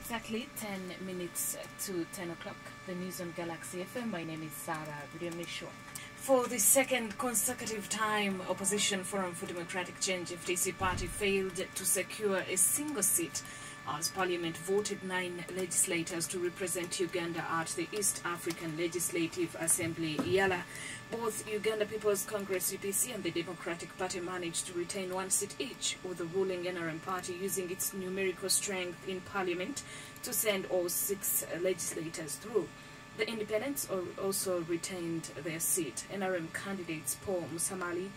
Exactly 10 minutes to 10 o'clock. The news on Galaxy FM. My name is Sarah Biryomumaisho. For the second consecutive time, Opposition Forum for Democratic Change FDC party failed to secure a single seat as Parliament voted 9 legislators to represent Uganda at the East African Legislative Assembly, IALA. Both Uganda People's Congress UPC and the Democratic Party managed to retain 1 seat each, with the ruling NRM party using its numerical strength in Parliament to send all 6 legislators through. The independents also retained their seat. NRM candidates Paul Musamali,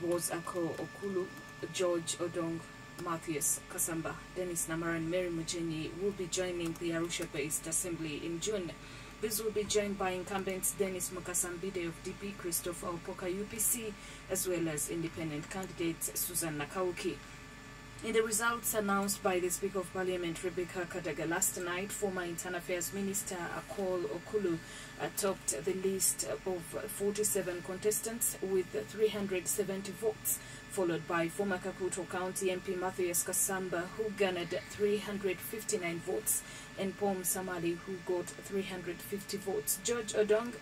Rose Ako Okulu, George Odong, Matthias Kasamba, Dennis Namara and Mary Mujenyi will be joining the Arusha-based assembly in June. These will be joined by incumbents Dennis Mukasambide of DP, Christopher Opoka UPC, as well as independent candidates Susan Nakauki. In the results announced by the Speaker of Parliament, Rebecca Kadaga, last night, former Internal Affairs Minister Akol Okulu topped the list of 47 contestants with 370 votes, followed by former Kaputo County MP Matthias Kasamba, who garnered 359 votes, and Paul Samali, who got 350 votes. George Odong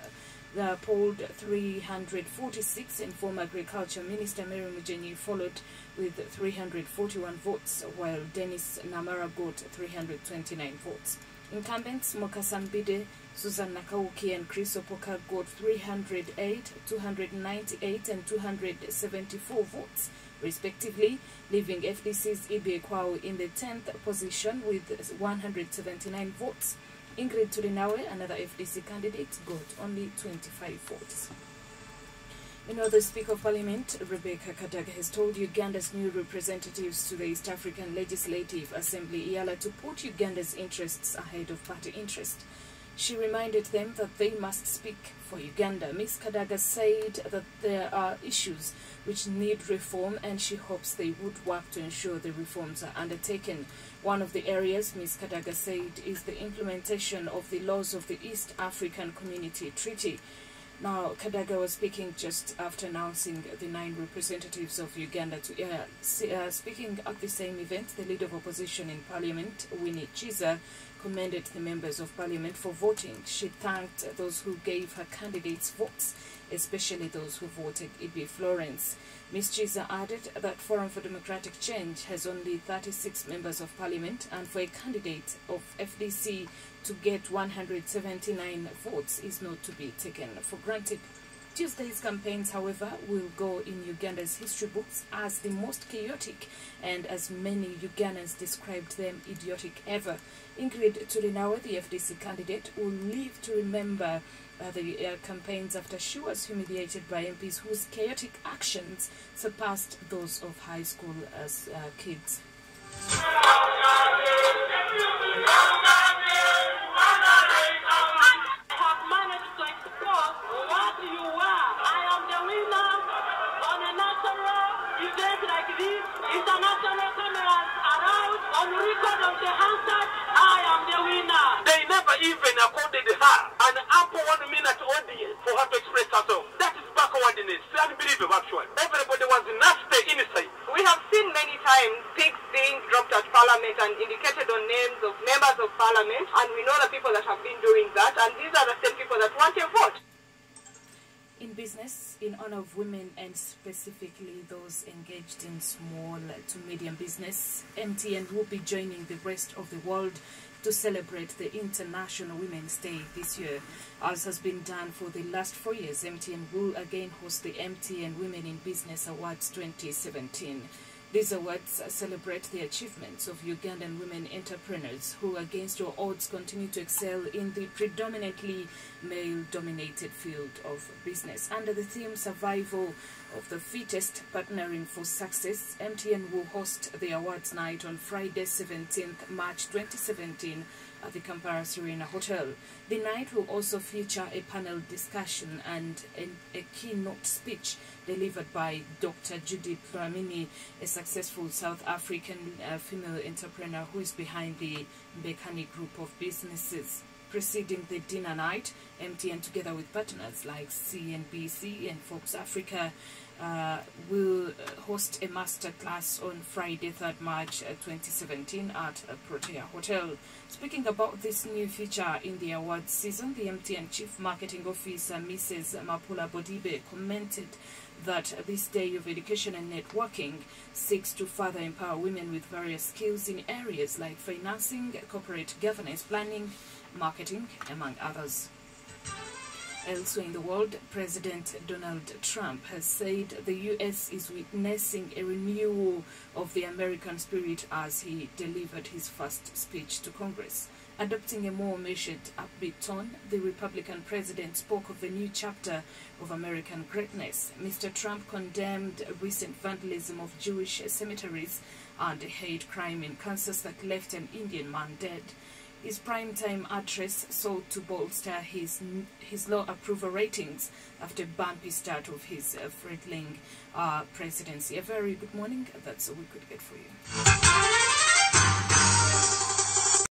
polled 346, and former Agriculture Minister Mary Mujenyi followed with 341 votes, while Dennis Namara got 329 votes. Incumbents Mukasambide, Susan Nakauki and Chris Opoka got 308, 298 and 274 votes, respectively, leaving FDC's Ibe Kwao in the 10th position with 179 votes. Ingrid Turinawe, another FDC candidate, got only 25 votes. The Speaker of Parliament, Rebecca Kadaga, has told Uganda's new representatives to the East African Legislative Assembly, IALA, to put Uganda's interests ahead of party interest. She reminded them that they must speak for Uganda. Ms. Kadaga said that there are issues which need reform, and she hopes they would work to ensure the reforms are undertaken. One of the areas, Ms. Kadaga said, is the implementation of the laws of the East African Community Treaty. Now, Kadaga was speaking just after announcing the 9 representatives of Uganda to speaking at the same event. The leader of opposition in Parliament, Winnie Chiza, commended the members of Parliament for voting. She thanked those who gave her candidates votes, especially those who voted Ibi Florence. Ms. Chiza added that Forum for Democratic Change has only 36 members of Parliament, and for a candidate of FDC to get 179 votes is not to be taken for granted. Tuesday's campaigns, however, will go in Uganda's history books as the most chaotic and, as many Ugandans described them, idiotic ever. Ingrid Turinawe, the FDC candidate, will live to remember the campaigns after she was humiliated by MPs whose chaotic actions surpassed those of high school as kids. International cameras around on record of the hashtag I am the winner. They never even accorded her an ample 1 minute audience for her to express herself. That is backwardness. It's unbelievable, actually. Everybody was nasty inside. We have seen many times pigs being dropped at Parliament and indicated on names of members of Parliament, and we know the people that have been doing that, and these are the same people that want a vote. In business, in honor of women and specifically those engaged in small to medium business, MTN will be joining the rest of the world to celebrate the International Women's Day this year. As has been done for the last 4 years, MTN will again host the MTN Women in Business Awards 2017. These awards celebrate the achievements of Ugandan women entrepreneurs who, against all odds, continue to excel in the predominantly male-dominated field of business. Under the theme Survival of the Fittest, Partnering for Success, MTN will host the awards night on Friday, 17th March 2017 at the Kampala Serena Hotel. The night will also feature a panel discussion and a keynote speech delivered by Dr. Judy Dlamini, a successful South African female entrepreneur who is behind the Mbekani group of businesses. Preceding the dinner night, MTN, together with partners like CNBC and Forbes Africa, will host a masterclass on Friday, 3rd March 2017 at Protea Hotel. Speaking about this new feature in the awards season, the MTN Chief Marketing Officer, Mrs. Mapula Bodibe, commented that this day of education and networking seeks to further empower women with various skills in areas like financing, corporate governance, planning, marketing, among others. Elsewhere in the world, President Donald Trump has said the U.S. is witnessing a renewal of the American spirit as he delivered his first speech to Congress. Adopting a more measured, upbeat tone, the Republican president spoke of a new chapter of American greatness. Mr. Trump condemned recent vandalism of Jewish cemeteries and a hate crime in Kansas that left an Indian man dead. His primetime address sought to bolster his low approval ratings after a bumpy start of his fledgling presidency. A very good morning. That's all we could get for you.